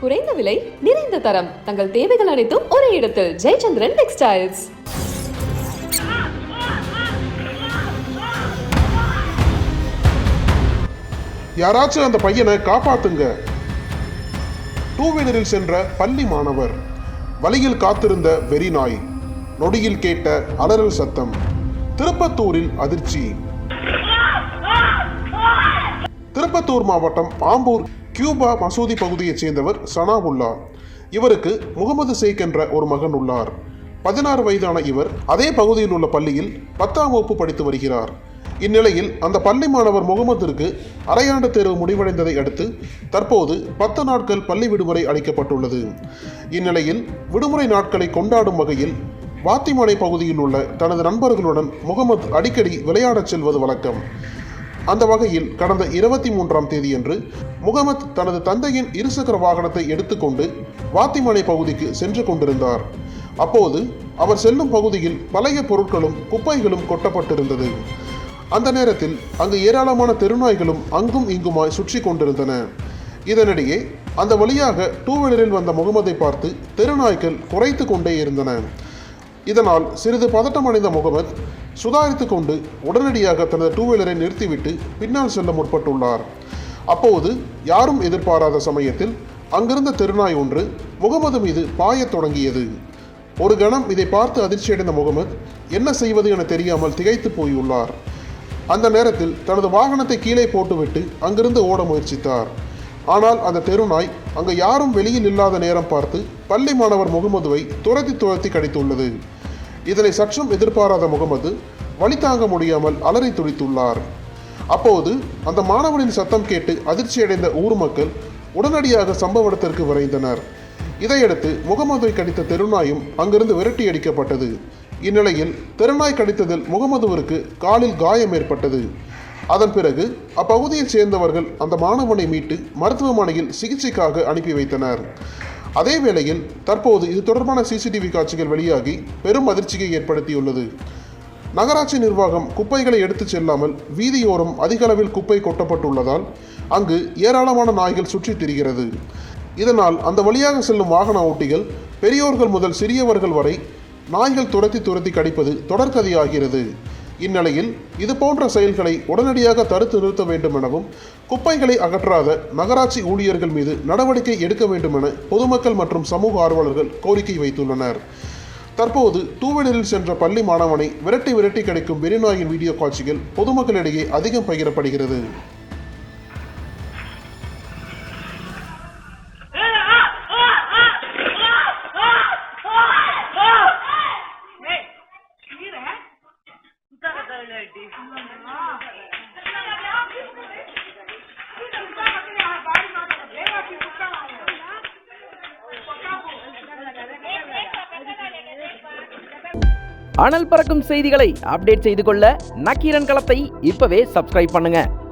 குறைந்த விலை, நிறைந்த தரம். தங்கள் தேவைகள் அனைத்தும் ஒரே இடத்தில். ஜெயச்சந்திரன் டெக்ஸ்டைல்ஸ். யாராச்சும் அந்த பையனை காப்பாத்துங்க. டூ வீலரில் சென்ற பள்ளி மாணவர். வழியில் காத்திருந்த வெறி நாய். நொடியில் கேட்ட அலறல் சத்தம். திருப்பத்தூரில் அதிர்ச்சி. திருப்பத்தூர் மாவட்டம் ஆம்பூர் கியூபா மசூதி பகுதியைச் சேர்ந்தவர் சனாவுல்லா. இவருக்கு முகமது ஷேக் என்ற ஒரு மகன் உள்ளார். 16 வயதான இவர் அதே பகுதியில் உள்ள பள்ளியில் 10ஆம் வகுப்பு படித்து வருகிறார். இந்நிலையில் அந்த பள்ளி மாணவர் முகமதிற்கு அரையாண்டு தேர்வு முடிவடைந்ததை அடுத்து தற்போது 10 நாட்கள் பள்ளி விடுமுறை அளிக்கப்பட்டுள்ளது. இந்நிலையில் விடுமுறை நாட்களை கொண்டாடும் வகையில் வாத்திமனை பகுதியில் உள்ள தனது நண்பர்களுடன் முகமது அடிக்கடி விளையாடச் செல்வது வழக்கம். அந்த வகையில் கடந்த 23ஆம் தேதியன்று முகமது தனது தந்தையின் இருசக்கர வாகனத்தை எடுத்துக்கொண்டு வாத்திமனை பகுதிக்கு சென்று கொண்டிருந்தார். அப்போது அவர் செல்லும் பகுதியில் பழைய பொருட்களும் குப்பைகளும் கொட்டப்பட்டிருந்தது. அந்த நேரத்தில் அங்கு ஏராளமான தெருநாய்களும் அங்கும் இங்குமாய் சுற்றி கொண்டிருந்தன. இதனிடையே அந்த வழியாக டூ வீலரில் வந்த முகமதை பார்த்து தெருநாய்கள் குறைத்து கொண்டே இருந்தன. இதனால் சிறிது பதட்டமடைந்த முகமது சுதாரித்து கொண்டு உடனடியாக தனது டூ வீலரை நிறுத்திவிட்டு பின்னால் செல்ல முற்பட்டுள்ளார். அப்போது யாரும் எதிர்பாராத சமயத்தில் அங்கிருந்த தெருநாய் ஒன்று முகமது மீது பாயத் தொடங்கியது. ஒரு கணம் இதை பார்த்து அதிர்ச்சியடைந்த முகமது என்ன செய்வது என தெரியாமல் திகைத்து போயுள்ளார். அந்த நேரத்தில் தனது வாகனத்தை கீழே போட்டுவிட்டு அங்கிருந்து ஓட முயற்சித்தார். ஆனால் அந்த தெருநாய் அங்கு யாரும் வெளியில் இல்லாத நேரம் பார்த்து பள்ளி மாணவர் முகமதுவை துரத்தி கடித்துள்ளது. இதனை சற்றும் எதிர்பாராத முகமது வலி தாங்க முடியாமல் அலறி துடித்துள்ளார். அப்போது அந்த மாணவனின் சத்தம் கேட்டு அதிர்ச்சியடைந்த ஊர் மக்கள் உடனடியாக சம்பவ இடத்திற்கு விரைந்தனர். இதையடுத்து முகமதுவை கடித்த தெருநாயும் அங்கிருந்து விரட்டி அடிக்கப்பட்டது. இந்நிலையில் தெருநாய் கடித்ததில் முகமதுவிற்கு காலில் காயம் ஏற்பட்டது. அதன் பிறகு அப்பகுதியைச் சேர்ந்தவர்கள் அந்த மாணவனை மீட்டு மருத்துவமனையில் சிகிச்சைக்காக அனுப்பி வைத்தனர். அதே வேளையில் தற்போது இது தொடர்பான சிசிடிவி காட்சிகள் வெளியாகி பெரும் அதிர்ச்சியை ஏற்படுத்தியுள்ளது. நகராட்சி நிர்வாகம் குப்பைகளை எடுத்துச் செல்லாமல் வீதியோரம் அதிக அளவில் குப்பை கொட்டப்பட்டுள்ளதால் அங்கு ஏராளமான நாய்கள் சுற்றித் திரிகிறது. இதனால் அந்த வழியாக செல்லும் வாகன ஓட்டிகள் பெரியோர்கள் முதல் சிறியவர்கள் வரை நாய்கள் துரத்தி கடிப்பது தொடர்கதையாகிறது. இந்நிலையில் இது போன்ற செயல்களை உடனடியாக தடுத்து நிறுத்த வேண்டும் எனவும் குப்பைகளை அகற்றாத நகராட்சி ஊழியர்கள் மீது நடவடிக்கை எடுக்க வேண்டும் என பொதுமக்கள் மற்றும் சமூக ஆர்வலர்கள் கோரிக்கை வைத்துள்ளனர். தற்போது டூ வீலரில் சென்ற பள்ளி மாணவனை விரட்டி கிடைக்கும் வெறிநாயின் வீடியோ காட்சிகள் பொதுமக்களிடையே அதிகம் பகிரப்படுகிறது. அனல் பறக்கும் செய்திகளை அப்டேட் செய்து கொள்ள நக்கீரன் களத்தை இப்பவே சப்ஸ்கிரைப் பண்ணுங்க.